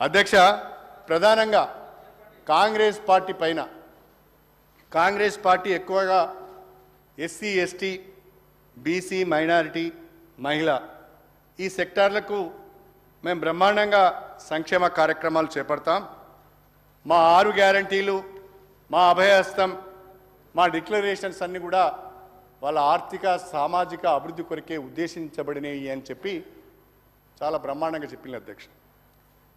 అధ్యక్ష, ప్రధానంగా కాంగ్రెస్ పార్టీ పైన కాంగ్రెస్ పార్టీ ఎక్కువగా ఎస్సీ ఎస్టీ బీసీ మైనారిటీ మహిళ ఈ సెక్టార్లకు మేము బ్రహ్మాండంగా సంక్షేమ కార్యక్రమాలు చేపడతాం. మా 6 గ్యారంటీలు, మా అభయహస్తం, మా డిక్లరేషన్స్ అన్నీ కూడా వాళ్ళ ఆర్థిక సామాజిక అభివృద్ధి కొరకే ఉద్దేశించబడినవి అని చెప్పి చాలా బ్రహ్మాండంగా చెప్పింది అధ్యక్ష.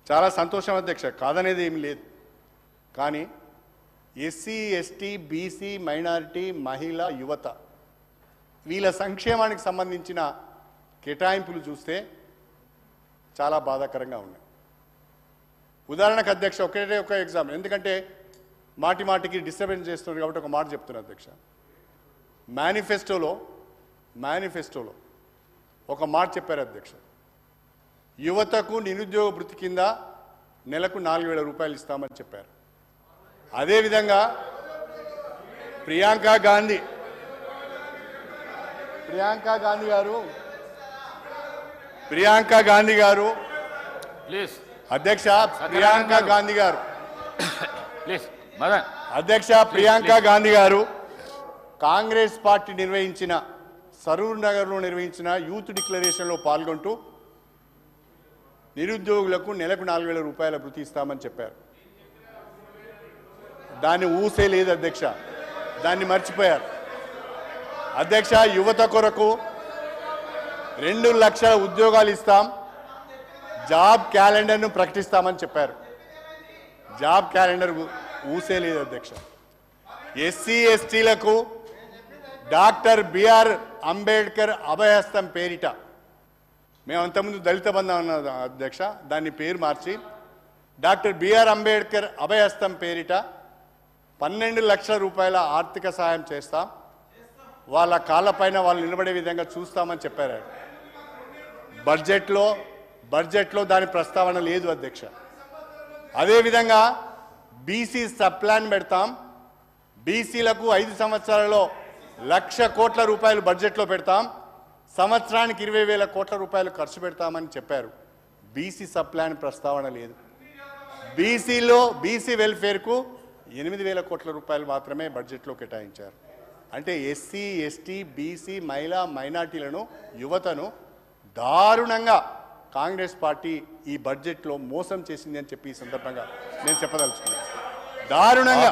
చాలా సంతోషం అధ్యక్ష, కాదనేది ఏమి లేదు. కానీ ఎస్సీ ఎస్టీ బీసీ మైనారిటీ మహిళ యువత వీళ్ళ సంక్షేమానికి సంబంధించిన కేటాయింపులు చూస్తే చాలా బాధాకరంగా ఉన్నాయి. ఉదాహరణకు అధ్యక్ష, ఒక ఎగ్జాంపుల్, ఎందుకంటే మాటి మాటికి డిస్టర్బెన్స్ చేస్తున్నారు కాబట్టి ఒక మాట చెప్తున్నారు అధ్యక్ష. మేనిఫెస్టోలో ఒక మాట చెప్పారు అధ్యక్ష, యువతకు నిరుద్యోగ భృతి కింద నెలకు 4,000 రూపాయలు ఇస్తామని చెప్పారు. అదేవిధంగా ప్రియాంక గాంధీ గారు అధ్యక్ష ప్రియాంక గాంధీ గారు కాంగ్రెస్ పార్టీ నిర్వహించిన సరూర్ నగర్లో నిర్వహించిన యూత్ డిక్లరేషన్లో పాల్గొంటూ నిరుద్యోగులకు నెలకు 4,000 రూపాయల భృతి ఇస్తామని చెప్పారు. దాన్ని ఊసే లేదు అధ్యక్ష, దాన్ని మర్చిపోయారు అధ్యక్ష. యువత కొరకు 2 లక్షల ఉద్యోగాలు ఇస్తాం, జాబ్ క్యాలెండర్ను ప్రకటిస్తామని చెప్పారు. జాబ్ క్యాలెండర్ ఊసే లేదు అధ్యక్ష. ఎస్సీ ఎస్టీలకు డాక్టర్ బిఆర్ అంబేద్కర్ అభయహస్తం పేరిట, మేము అంతకుముందు దళిత బంధం అన్న అధ్యక్ష, దాన్ని పేరు మార్చి డాక్టర్ బిఆర్ అంబేద్కర్ అభయహస్తం పేరిట 12 లక్షల రూపాయల ఆర్థిక సహాయం చేస్తాం, వాళ్ళ కాళ్ళపైన వాళ్ళు నిలబడే విధంగా చూస్తామని చెప్పారు. బడ్జెట్లో దాని ప్రస్తావన లేదు అధ్యక్ష. అదేవిధంగా బీసీ సబ్ ప్లాన్ పెడతాం, బీసీలకు 5 సంవత్సరాలలో 1,00,000 కోట్ల రూపాయలు బడ్జెట్లో పెడతాం, సంవత్సరానికి 20,000 కోట్ల రూపాయలు ఖర్చు పెడతామని చెప్పారు. బీసీ సబ్ ప్లాన్ ప్రస్తావన లేదు. బీసీ వెల్ఫేర్కు 8,000 కోట్ల రూపాయలు మాత్రమే బడ్జెట్లో కేటాయించారు. అంటే ఎస్సీ ఎస్టీ బీసీ మైనార్టీలను యువతను దారుణంగా కాంగ్రెస్ పార్టీ ఈ బడ్జెట్లో మోసం చేసింది అని చెప్పి ఈ సందర్భంగా నేను చెప్పదలుచుకున్నాను. దారుణంగా